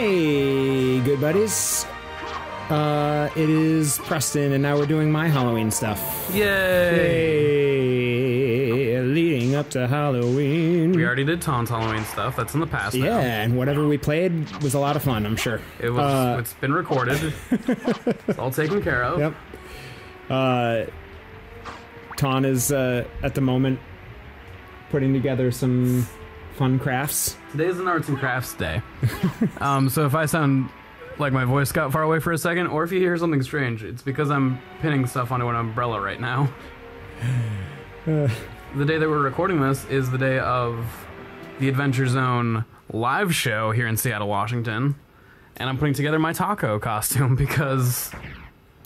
Hey, good buddies. It is Preston, and now we're doing my Halloween stuff. Yay! Leading up to Halloween. We already did Taun's Halloween stuff. That's in the past now. Yeah, and whatever we played was a lot of fun, I'm sure. It was. It's been recorded. It's all taken care of. Yep. Taun is, at the moment, putting together some fun crafts. Today's an arts and crafts day. So if I sound like my voice got far away for a second, or if you hear something strange, it's because I'm pinning stuff onto an umbrella right now. The day that we're recording this is the day of the Adventure Zone live show here in Seattle, Washington. And I'm putting together my taco costume because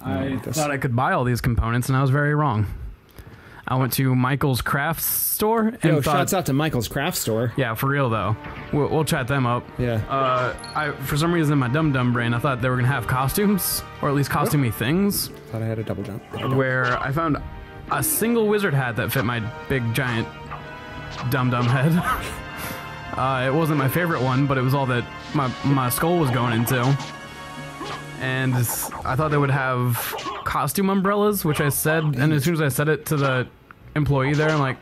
I thought I could buy all these components, and I was very wrong. I went to Michael's Crafts store and Yo, shouts out to Michael's Craft Store. Yeah, for real though. We'll chat them up. Yeah. For some reason in my dumb brain, I thought they were gonna have costumes, or at least costumey things. Thought I had a double jump. Where I found a single wizard hat that fit my big giant dumb head. It wasn't my favorite one, but it was all that my skull was going into. And I thought they would have costume umbrellas, which I said, and as soon as I said it to the employee there, I'm like,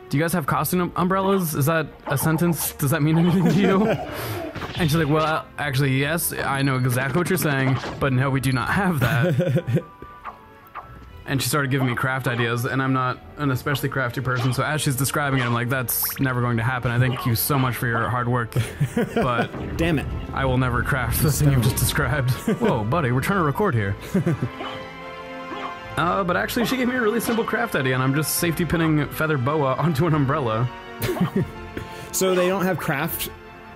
do you guys have costume umbrellas? Is that a sentence? Does that mean anything to you? And she's like, well, actually, yes, I know exactly what you're saying, but no, we do not have that. And she started giving me craft ideas, and I'm not an especially crafty person, so as she's describing it, I'm like, that's never going to happen. I thank you so much for your hard work, but... Damn it. I will never craft the thing you've just described. Whoa, buddy, we're trying to record here. But actually, she gave me a really simple craft idea, and I'm just safety pinning feather boa onto an umbrella. So they don't have craft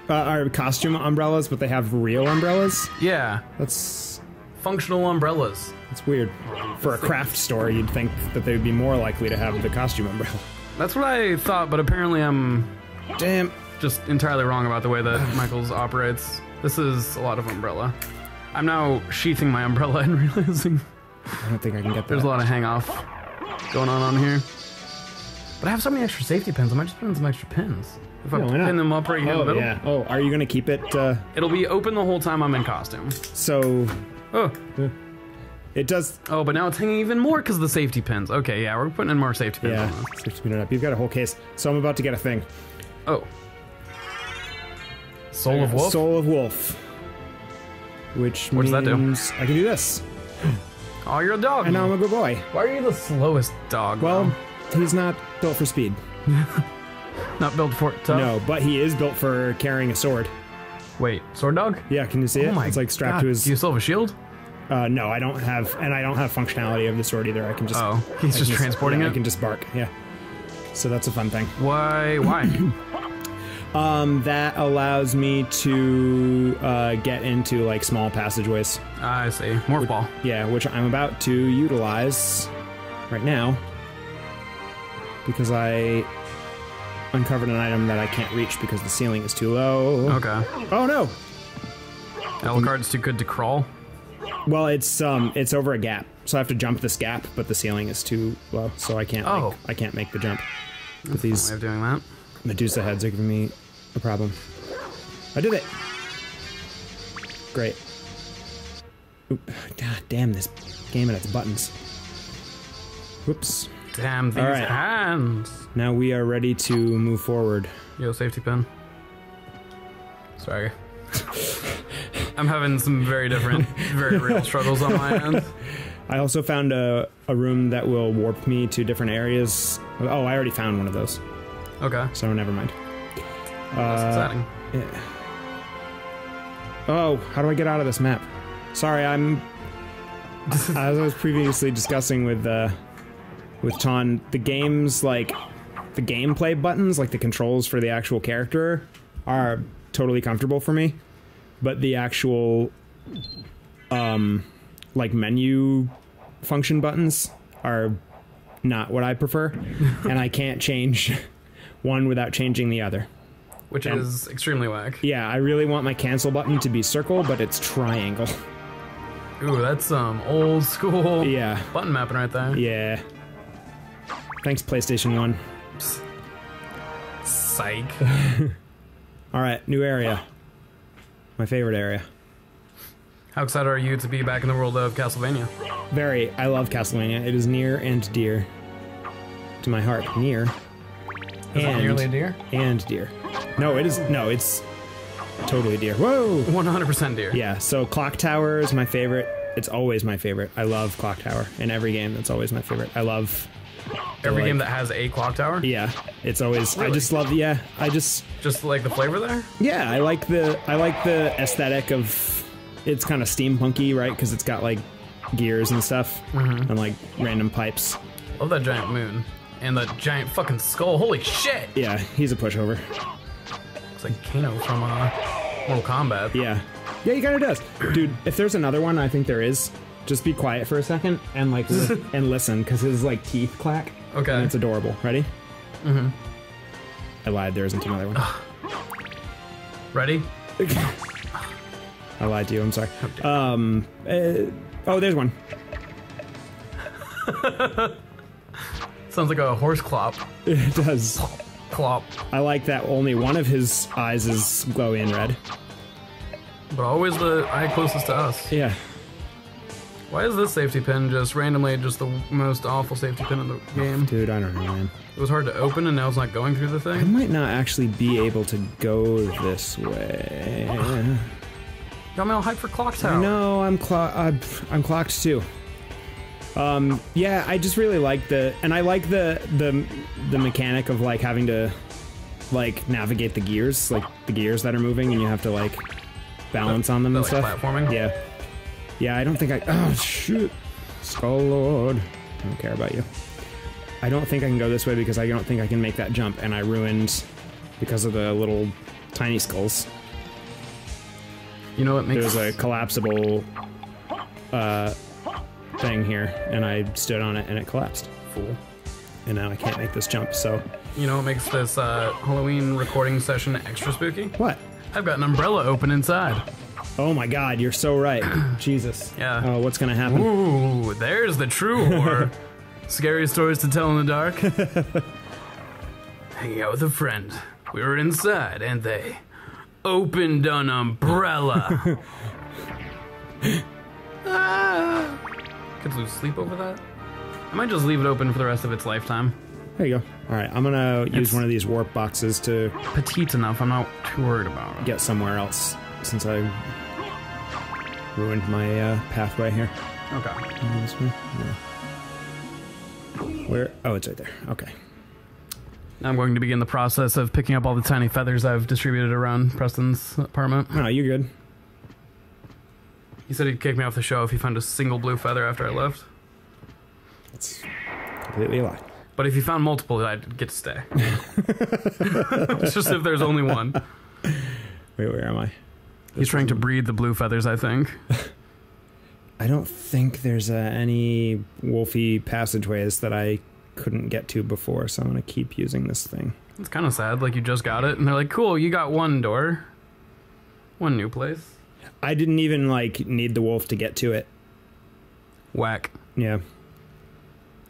or costume umbrellas, but they have real umbrellas? Yeah. That's... functional umbrellas. That's weird. For a craft store, you'd think that they would be more likely to have the costume umbrella. That's what I thought, but apparently I'm... Damn. Just entirely wrong about the way that Michael's operates. This is a lot of umbrella. I'm now sheathing my umbrella and realizing... I don't think I can get that. There's a lot of hang-off going on here. But I have so many extra safety pins, I might just put in some extra pins. If I pin them up right here in the middle. Yeah. Oh, are you going to keep it... It'll be open the whole time I'm in costume. So... Oh. It does... Oh, but now it's hanging even more because of the safety pins. Okay, yeah, we're putting in more safety pins on this. Safety pin it up. You've got a whole case. So I'm about to get a thing. Oh. Soul of Wolf? Soul of Wolf. Which what means does that do? I can do this. Oh, you're a dog. And now I'm a good boy. Why are you the slowest dog? Well, he's not built for speed. Not built for tough? No, but he is built for carrying a sword. Wait, sword dog? Yeah, can you see it? It's like strapped to his... Do you still have a shield? No, I don't have... And I don't have functionality of the sword either. I can just... Oh, he's just transporting it? I can just bark, yeah. So that's a fun thing. Why? That allows me to get into, like, small passageways. I see. Morph ball. Yeah, which I'm about to utilize right now. Because I uncovered an item that I can't reach because the ceiling is too low. Okay. Oh, no! Alucard's too good to crawl? Well, it's over a gap, so I have to jump this gap, but the ceiling is too low, so I can't. I can't make the jump. But these way of doing that. Medusa heads are giving me a problem. I did it. Great. Oop. God damn this game and its buttons. Whoops. Damn these hands. Now we are ready to move forward. Yo, safety pin. Sorry. I'm having some very different, very real struggles on my end. I also found a room that will warp me to different areas. Oh, I already found one of those. Okay. So never mind. That's exciting. Yeah. Oh, how do I get out of this map? Sorry, as I was previously discussing with Taun, the game's, like, the gameplay buttons, like the controls for the actual character, are totally comfortable for me. But the actual, like, menu function buttons are not what I prefer. And I can't change one without changing the other. Which is extremely whack. Yeah, I really want my cancel button to be circle, but it's triangle. Ooh, that's some old school button mapping right there. Yeah. Thanks, PlayStation 1. Psych. Alright, new area. My favorite area. How excited are you to be back in the world of Castlevania? Very. I love Castlevania. It is near and dear to my heart. Near. Is it nearly dear? And dear. No, it is. No, it's totally dear. Whoa! 100% dear. Yeah, so Clock Tower is my favorite. It's always my favorite. I love Clock Tower. In every game, that's always my favorite. I love... Every game that has a clock tower? Yeah, it's always... Really? I just love... Yeah, I just... Just like the flavor there? Yeah, I like the aesthetic of... It's kind of steampunky, right? Because it's got, like, gears and stuff. And, like, random pipes. Love that giant moon. And the giant fucking skull. Holy shit! Yeah, he's a pushover. It's like Kano from Mortal Kombat. Yeah. Yeah, he kind of does. Dude, if there's another one, I think there is. Just be quiet for a second and like and listen, because his like teeth clack. Okay. And it's adorable. Ready? I lied. There isn't another one. Ready? I lied to you. I'm sorry. Oh, there's one. Sounds like a horse clop. It does. Clop. I like that only one of his eyes is glowing red. But always the eye closest to us. Yeah. Why is this safety pin just randomly just the most awful safety pin in the game? Dude, I don't know, man. It was hard to open and now it's not going through the thing? I might not actually be able to go this way. Got me all hyped for Clock Tower. No, I'm clocked too. Yeah, I just really like I like the mechanic of like having to like navigate the gears, like the gears that are moving, and you have to like balance on them and stuff. Platforming. Yeah, yeah. I don't think oh shit, Skull Lord. I don't care about you. I don't think I can go this way because I don't think I can make that jump, and I ruined because of the little tiny skulls. You know what makes... There's a collapsible thing here, and I stood on it and it collapsed. Fool. And now I can't make this jump, so... You know what makes this Halloween recording session extra spooky? What? I've got an umbrella open inside. Oh my god, you're so right. Jesus. Yeah. Oh, what's gonna happen? Ooh, there's the true horror. Scary stories to tell in the dark. Hanging out with a friend. We were inside, and they opened an umbrella. Kids lose sleep over that? I might just leave it open for the rest of its lifetime. There you go. Alright, I'm gonna use one of these warp boxes to... Petite enough, I'm not too worried about it. Get somewhere else, since I ruined my pathway here. Okay. This one? No. Where? Oh, it's right there. Okay. Now I'm going to begin the process of picking up all the tiny feathers I've distributed around Preston's apartment. No, you're good. He said he'd kick me off the show if he found a single blue feather after I left. That's completely a lie. But if he found multiple, I'd get to stay. It's just if there's only one. Wait, where am I? He's trying to breed the blue feathers, I think. I don't think there's any wolfy passageways that I couldn't get to before, so I'm going to keep using this thing. It's kind of sad, like you just got it, and they're like, cool, you got one door. One new place. I didn't even, like, need the wolf to get to it. Whack. Yeah.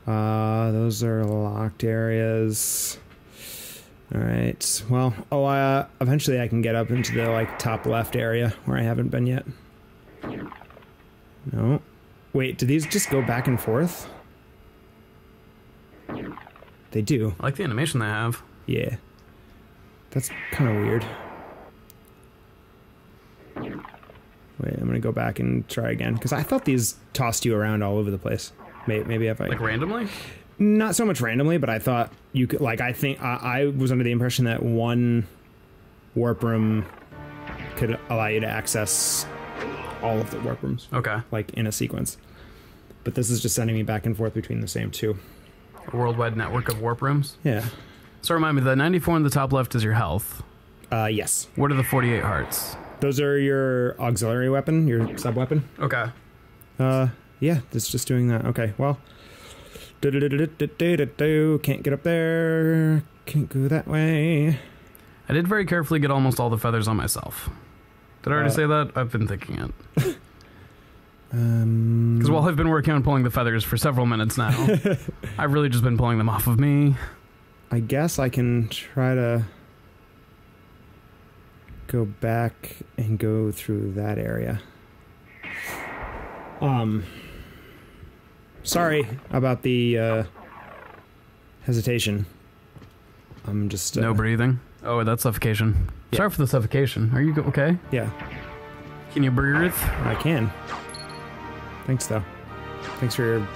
Those are locked areas. Alright, well, eventually I can get up into the, like, top left area where I haven't been yet. No. Wait, do these just go back and forth? They do. I like the animation they have. Yeah. That's kind of weird. Wait, I'm gonna go back and try again, because I thought these tossed you around all over the place. Maybe if I... Like randomly? Not so much randomly, but I thought you could, like, I think I was under the impression that one warp room could allow you to access all of the warp rooms. Okay. Like, in a sequence. But this is just sending me back and forth between the same two. A worldwide network of warp rooms? Yeah. So remind me, the 94 in the top left is your health. Yes. What are the 48 hearts? Those are your auxiliary weapon, your sub-weapon. Okay. Yeah, it's just doing that. Okay, well. Can't get up there. Can't go that way. I did very carefully get almost all the feathers on myself. Did I already say that? I've been thinking it. Because while I've been working on pulling the feathers for several minutes now, I've really just been pulling them off of me. I guess I can try to... go back and go through that area. Sorry about the hesitation. I'm just no breathing. Oh, that's suffocation. Yeah. Sorry for the suffocation. Are you okay? Yeah, Can you breathe? I can. Thanks though. Thanks for your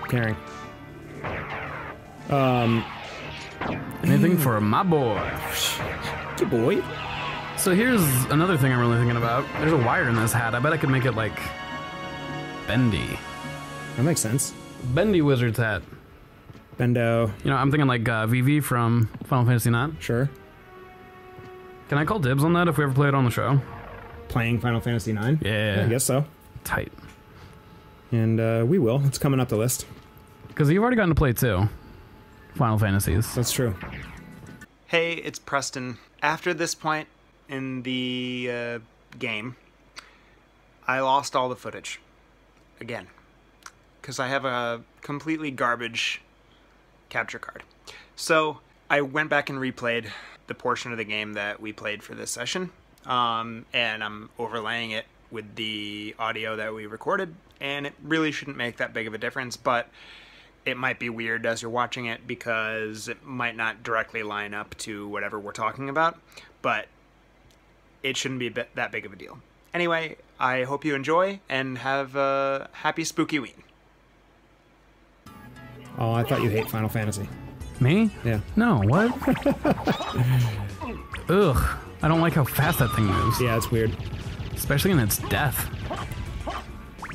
caring. Anything for my boy. Good boy. So here's another thing I'm really thinking about. There's a wire in this hat. I bet I could make it like bendy. That makes sense. Bendy wizard's hat. Bendo. You know, I'm thinking like VV from Final Fantasy IX. Sure. Can I call dibs on that if we ever play it on the show? Playing Final Fantasy IX? Yeah. I guess so. Tight. And we will. It's coming up the list. Because you've already gotten to play 2 Final Fantasies. That's true. Hey, it's Preston. After this point in the game, I lost all the footage. Again. Because I have a completely garbage capture card. So I went back and replayed the portion of the game that we played for this session. And I'm overlaying it with the audio that we recorded. And it really shouldn't make that big of a difference, but it might be weird as you're watching it because it might not directly line up to whatever we're talking about, but it shouldn't be that big of a deal. Anyway, I hope you enjoy and have a happy spooky ween. Oh, I thought you hate Final Fantasy. Me? Yeah. No, what? Ugh. I don't like how fast that thing moves. Yeah, it's weird. Especially in its death.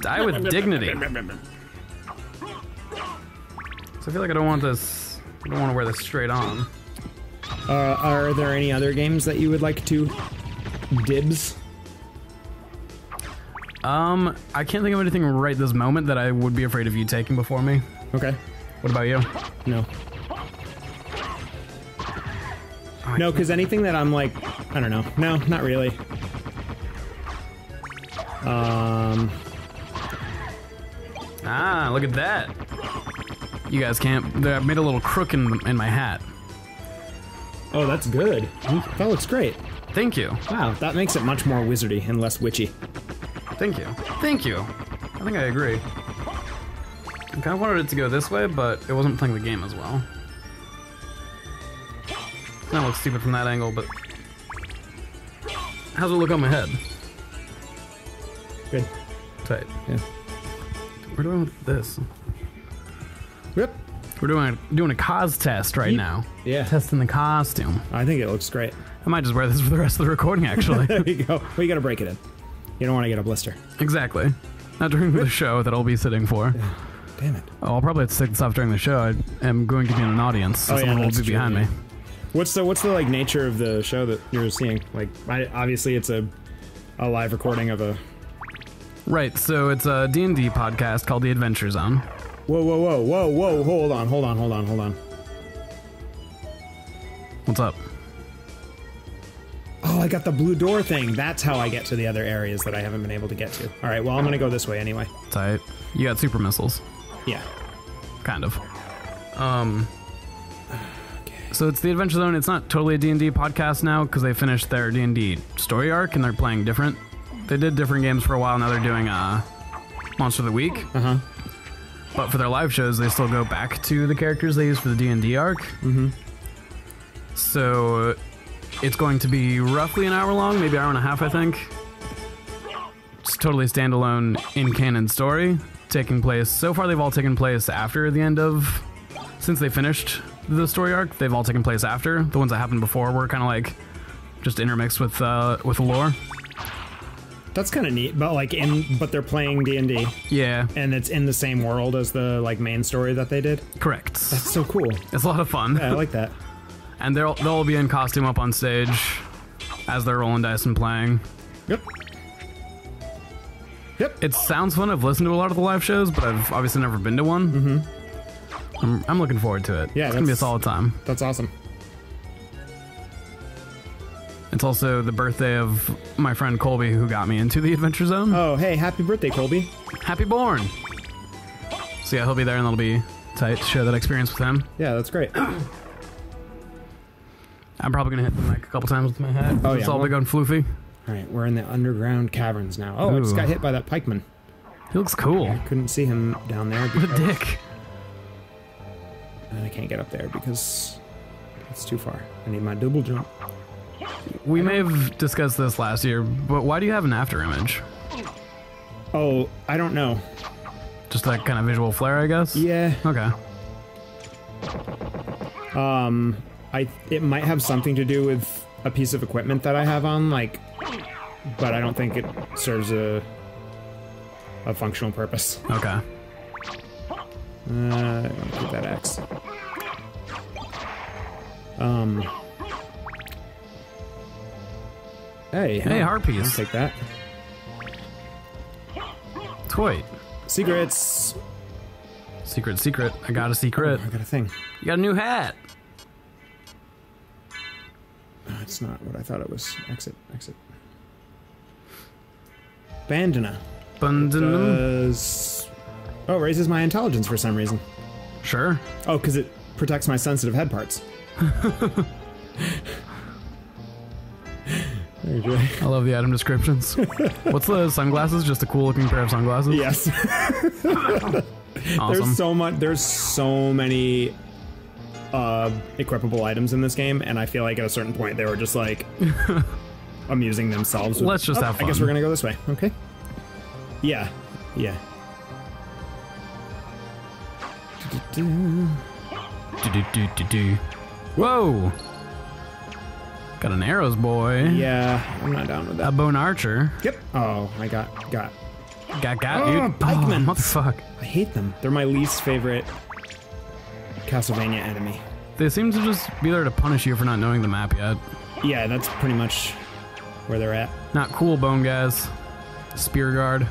Die with dignity. So I feel like I don't want this. I don't want to wear this straight on. Are there any other games that you would like to dibs? I can't think of anything right this moment that I would be afraid of you taking before me. Okay. What about you? No. Oh, No, because anything that I'm like, I don't know. No, not really. Ah, look at that. You guys can't. I made a little crook in my hat. Oh, that's good. That looks great. Thank you. Wow, that makes it much more wizardy and less witchy. Thank you. Thank you. I think I agree. I kind of wanted it to go this way, but it wasn't playing the game as well. That looks stupid from that angle, but how's it look on my head? Good. Tight. Yeah. We're doing this. Yep. We're doing a cos test right now. Yeah. Testing the costume. I think it looks great. I might just wear this for the rest of the recording, actually. There we go. Well, you gotta break it in. You don't want to get a blister. Exactly. Not during the show that I'll be sitting for. Yeah. Damn it. Oh, I'll probably have to take this off during the show. I am going to be in an audience, so someone will be behind me. What's the like nature of the show that you're seeing? Like, obviously it's a live recording of a. Right. So it's a D&D podcast called The Adventure Zone. Whoa! Hold on. What's up? Oh, I got the blue door thing. That's how I get to the other areas that I haven't been able to get to. All right. Well, I'm gonna go this way anyway. Tight. You got super missiles. Yeah. Kind of. So it's the Adventure Zone. It's not totally a D&D podcast now because they finished their D&D story arc and they're playing different. They did different games for a while. Now they're doing Monster of the Week. Uh-huh. But for their live shows, they still go back to the characters they used for the D&D arc. Mm-hmm. So it's going to be roughly an hour long, maybe an hour and a half, I think. It's totally standalone in-canon story. Taking place, so far they've all taken place after the end of, since they finished the story arc, they've all taken place after. The ones that happened before were kind of like just intermixed with the lore. That's kind of neat, but like but they're playing D&D. Yeah. And it's in the same world as the like main story that they did. Correct. That's so cool. It's a lot of fun. Yeah, I like that. And they'll all be in costume up on stage as they're rolling dice and playing. Yep. It sounds fun. I've listened to a lot of the live shows, but I've obviously never been to one. Mm-hmm. I'm looking forward to it. Yeah, it's gonna be a solid time. That's awesome. It's also the birthday of my friend Colby, who got me into the Adventure Zone. Oh, hey, happy birthday, Colby. Happy born. So yeah, he'll be there and that'll be tight to share that experience with him. Yeah, that's great. I'm probably gonna hit the mic a couple times with my hat. Oh, It's yeah, all well- big on floofy. All right, we're in the underground caverns now. Oh, I just Ooh. got hit by that pikeman. He looks cool. Couldn't see him down there. What a because- dick. And I can't get up there because it's too far. I need my double jump. We may have discussed this last year, but why do you have an after image? Oh, I don't know. Just that kind of visual flair, I guess? Yeah. Okay. It might have something to do with a piece of equipment that I have on, like, but I don't think it serves a functional purpose. Okay. Keep that axe. Hey, heart piece. I'll take that. Sweet. Secrets. Secret. I got a secret. I got a thing. You got a new hat. It's not what I thought it was. Exit. Bandana. Does... Oh, raises my intelligence for some reason. Sure. Oh, because it protects my sensitive head parts. Okay. I love the item descriptions. What's the sunglasses? Just a cool looking pair of sunglasses? Yes. Awesome. There's so many equipable items in this game, and I feel like at a certain point they were just like amusing themselves with, Let's just have fun. I guess we're gonna go this way. Okay. Yeah. Whoa! Got an arrows, boy. Yeah, I'm not down with A that. bone archer. Yep. Oh, I got. Got, Oh, dude. pikemen. Oh, motherfuck. I hate them. They're my least favorite Castlevania enemy. They seem to just be there to punish you for not knowing the map yet. Yeah, that's pretty much where they're at. Not cool, bone guys. Spear guard.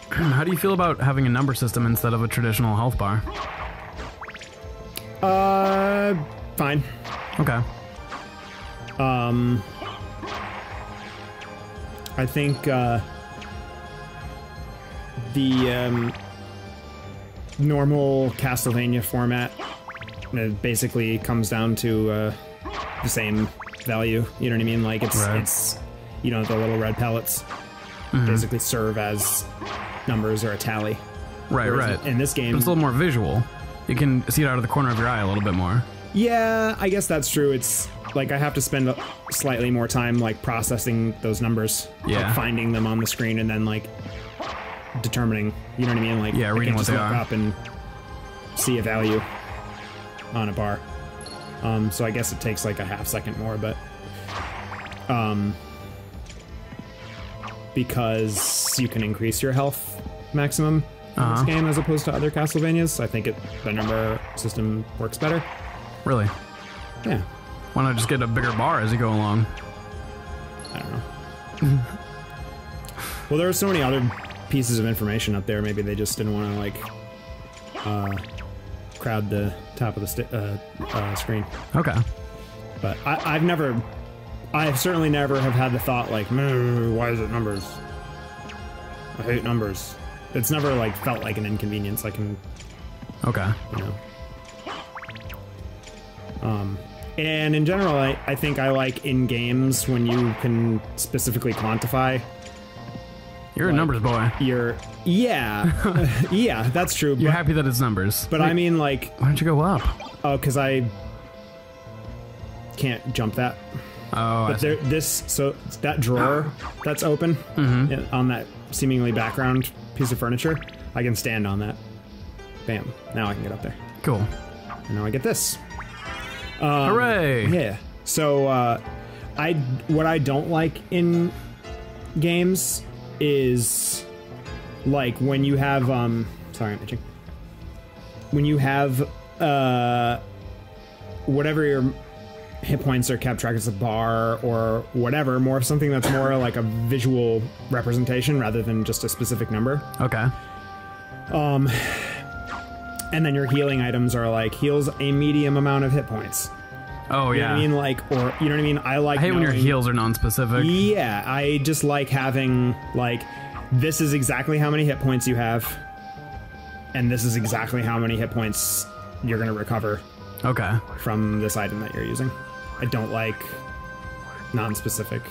How do you feel about having a number system instead of a traditional health bar? Fine. Okay. I think the normal Castlevania format basically comes down to the same value. You know what I mean? Like it's you know, the little red pellets basically serve as numbers or a tally. Right. In this game, But it's a little more visual. You can see it out of the corner of your eye a little bit more. yeah, I guess that's true. It's like I have to spend slightly more time like processing those numbers, Yeah. like finding them on the screen, and then like determining. You know what I mean? Like Yeah, I reading can't what just they look are. up and see a value on a bar. So I guess it takes like a half second more, but because you can increase your health maximum in this game as opposed to other Castlevanias, I think the number system works better. Really? Yeah, Why not just get a bigger bar as you go along? I don't know. Well, there are so many other pieces of information up there. Maybe they just didn't want to like crowd the top of the screen. Okay. But I've certainly never have had the thought like, why is it numbers? I hate numbers. It's never like felt like an inconvenience. I can, Okay. you know. And in general, I think I like in games when you can specifically quantify You're a numbers boy. yeah, that's true. You're happy that it's numbers. But I mean, like, Why don't you go up? oh, because I can't jump that. Oh, I But see. so that drawer that's open on that seemingly background piece of furniture, I can stand on that. Bam. Now I can get up there. Cool. And now I get this. Hooray! Yeah. So what I don't like in games is like when you have sorry, I'm itching. When you have whatever your hit points are kept track as a bar or whatever, something that's more like a visual representation rather than just a specific number. Okay. And then your healing items are like heals a medium amount of hit points. Oh, You yeah. know what I mean? Like, or you know what I mean? I like I hate when your knowing- heals are non-specific. Yeah, I just like having like this is exactly how many hit points you have, and this is exactly how many hit points you're going to recover Okay. from this item that you're using. I don't like non-specific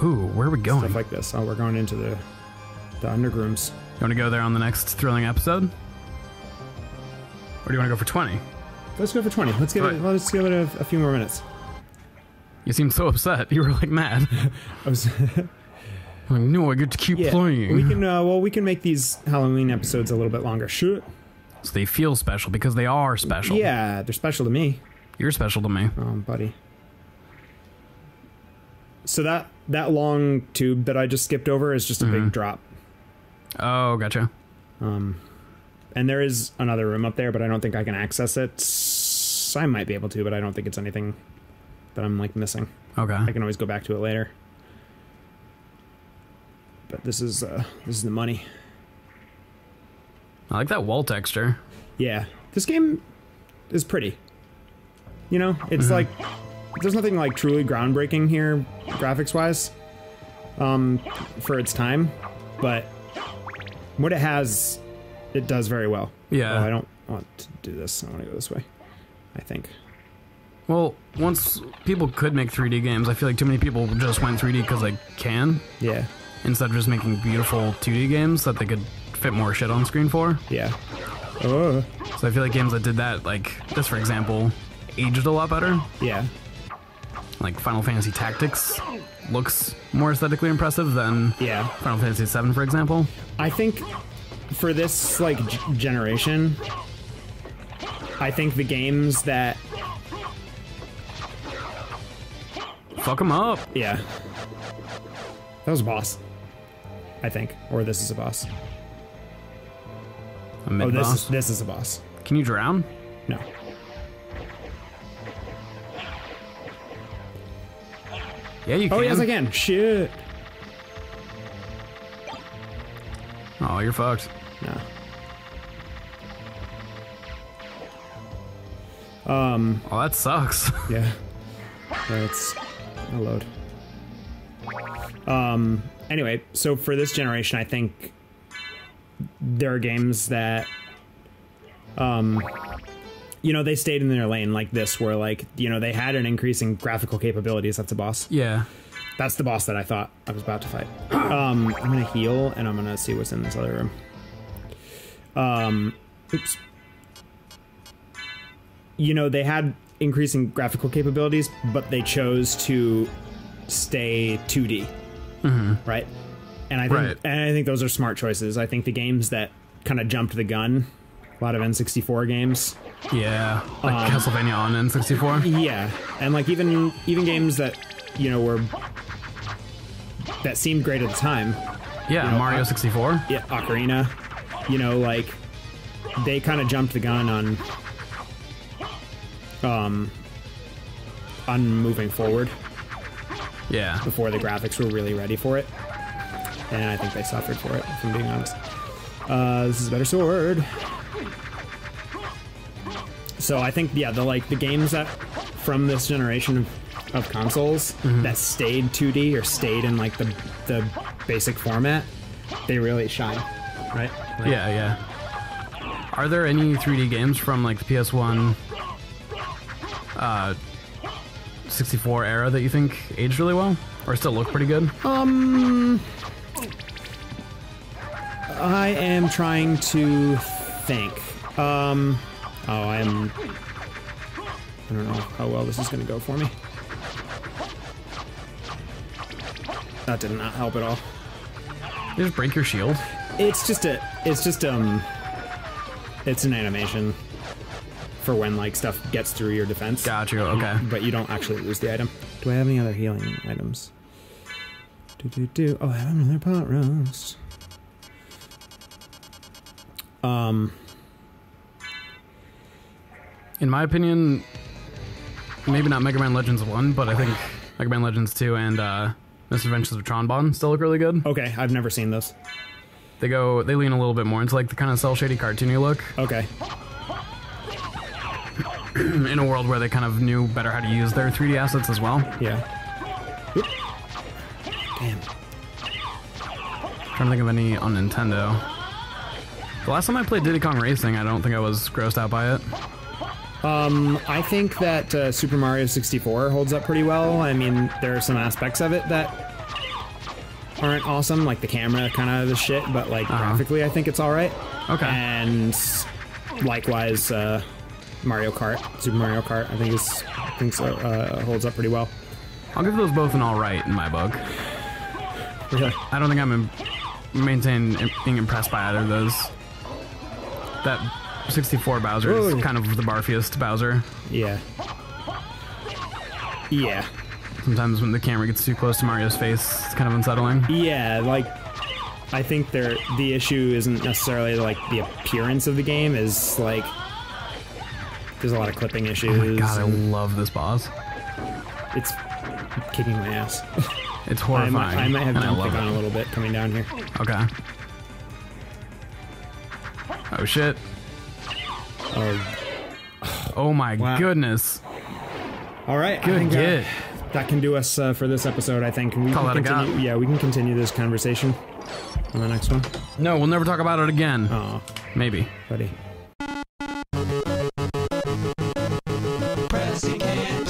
Ooh, where are we going? stuff like this. Oh, we're going into the undergrooms. You want to go there on the next thrilling episode? Or do you want to go for 20? Let's go for 20. Let's give it a few more minutes. You seemed so upset. You were like mad. I was Like, no, I get to keep playing. we can make these Halloween episodes a little bit longer. Sure. So they feel special because they are special. Yeah, they're special to me. You're special to me. Oh, buddy. So that long tube that I just skipped over is just a big drop. Oh, gotcha. And there is another room up there, but I don't think I can access it. I might be able to, but I don't think it's anything that I'm like missing. Okay. I can always go back to it later. But this is the money. I like that wall texture. Yeah, this game is pretty. You know, it's like there's nothing like truly groundbreaking here, graphics wise, for its time. But what it has, it does very well. Yeah. Oh, I don't want to do this. I want to go this way, I think. Well, once people could make 3D games, I feel like too many people just went 3D because they can, Yeah. instead of just making beautiful 2D games that they could fit more shit on screen for. Yeah. Oh. So I feel like games that did that, like this for example, aged a lot better. Yeah. Like Final Fantasy Tactics looks more aesthetically impressive than Yeah. Final Fantasy VII, for example. I think for this like generation, I think the games that Fuck them up. yeah. That was a boss. I think, or this is a boss. A mid Oh, boss. this is a boss. Can you drown? No. Yeah, you can. Oh yes, I can. Shit. Oh, you're fucked. No. Oh, that sucks. Yeah. That's a load. Anyway, so for this generation, I think there are games that, you know, they stayed in their lane like this, where like, you know, they had an increase in graphical capabilities. That's a boss. Yeah. That's the boss that I thought I was about to fight. I'm gonna heal and I'm gonna see what's in this other room. Oops. You know, they had increasing graphical capabilities, but they chose to stay 2D. Right? And I think those are smart choices. I think the games that kind of jumped the gun, a lot of N64 games. Yeah. Like Castlevania on N64. Yeah. And like even games that, you know, that seemed great at the time. Yeah, You know, Mario 64. Yeah, Ocarina. You know, like they kind of jumped the gun on moving forward Yeah. before the graphics were really ready for it. And I think they suffered for it, if I'm being honest. This is a better sword. So I think, yeah, the games that from this generation of consoles that stayed 2D or stayed in like the basic format, they really shine, right? Like, Yeah, yeah. Are there any 3D games from like the PS1, 64 era that you think aged really well, or still look pretty good? I am trying to think. I don't know how well this is going to go for me. That did not help at all. You just break your shield. It's an animation for when like stuff gets through your defense. Got you. Okay. But you don't actually lose the item. Do I have any other healing items? Oh, I have another pot roast. In my opinion, maybe not Mega Man Legends 1, but I think Mega Man Legends 2 and Misadventures of Tron Bonne still look really good. Okay, I've never seen those. They lean a little bit more into like the kind of cel-shady cartoony look. Okay. In a world where they kind of knew better how to use their 3D assets as well. Yeah. Oop. Damn. Trying to think of any on Nintendo. The last time I played Diddy Kong Racing, I don't think I was grossed out by it. I think that Super Mario 64 holds up pretty well. I mean, there are some aspects of it that aren't awesome, like the camera kind of the shit, but like graphically I think it's alright. Okay. And likewise, Mario Kart, Super Mario Kart, I think holds up pretty well. I'll give those both an alright in my book. Really? I don't think I'm being impressed by either of those. That 64 Bowser is kind of the barfiest Bowser. Yeah. Yeah. Sometimes when the camera gets too close to Mario's face, it's kind of unsettling. Yeah, like, I think the issue isn't necessarily like the appearance of the game, is like there's a lot of clipping issues. Oh my god, I love this boss. It's kicking my ass. It's horrifying. I might have jumped on a little bit coming down here. Okay. Oh shit. Oh my goodness. All right. Good get. That can do us for this episode, I think. We Call can that a continue. Yeah, we can continue this conversation on the next one. No, we'll never talk about it again. Oh, maybe, buddy. Press, you can't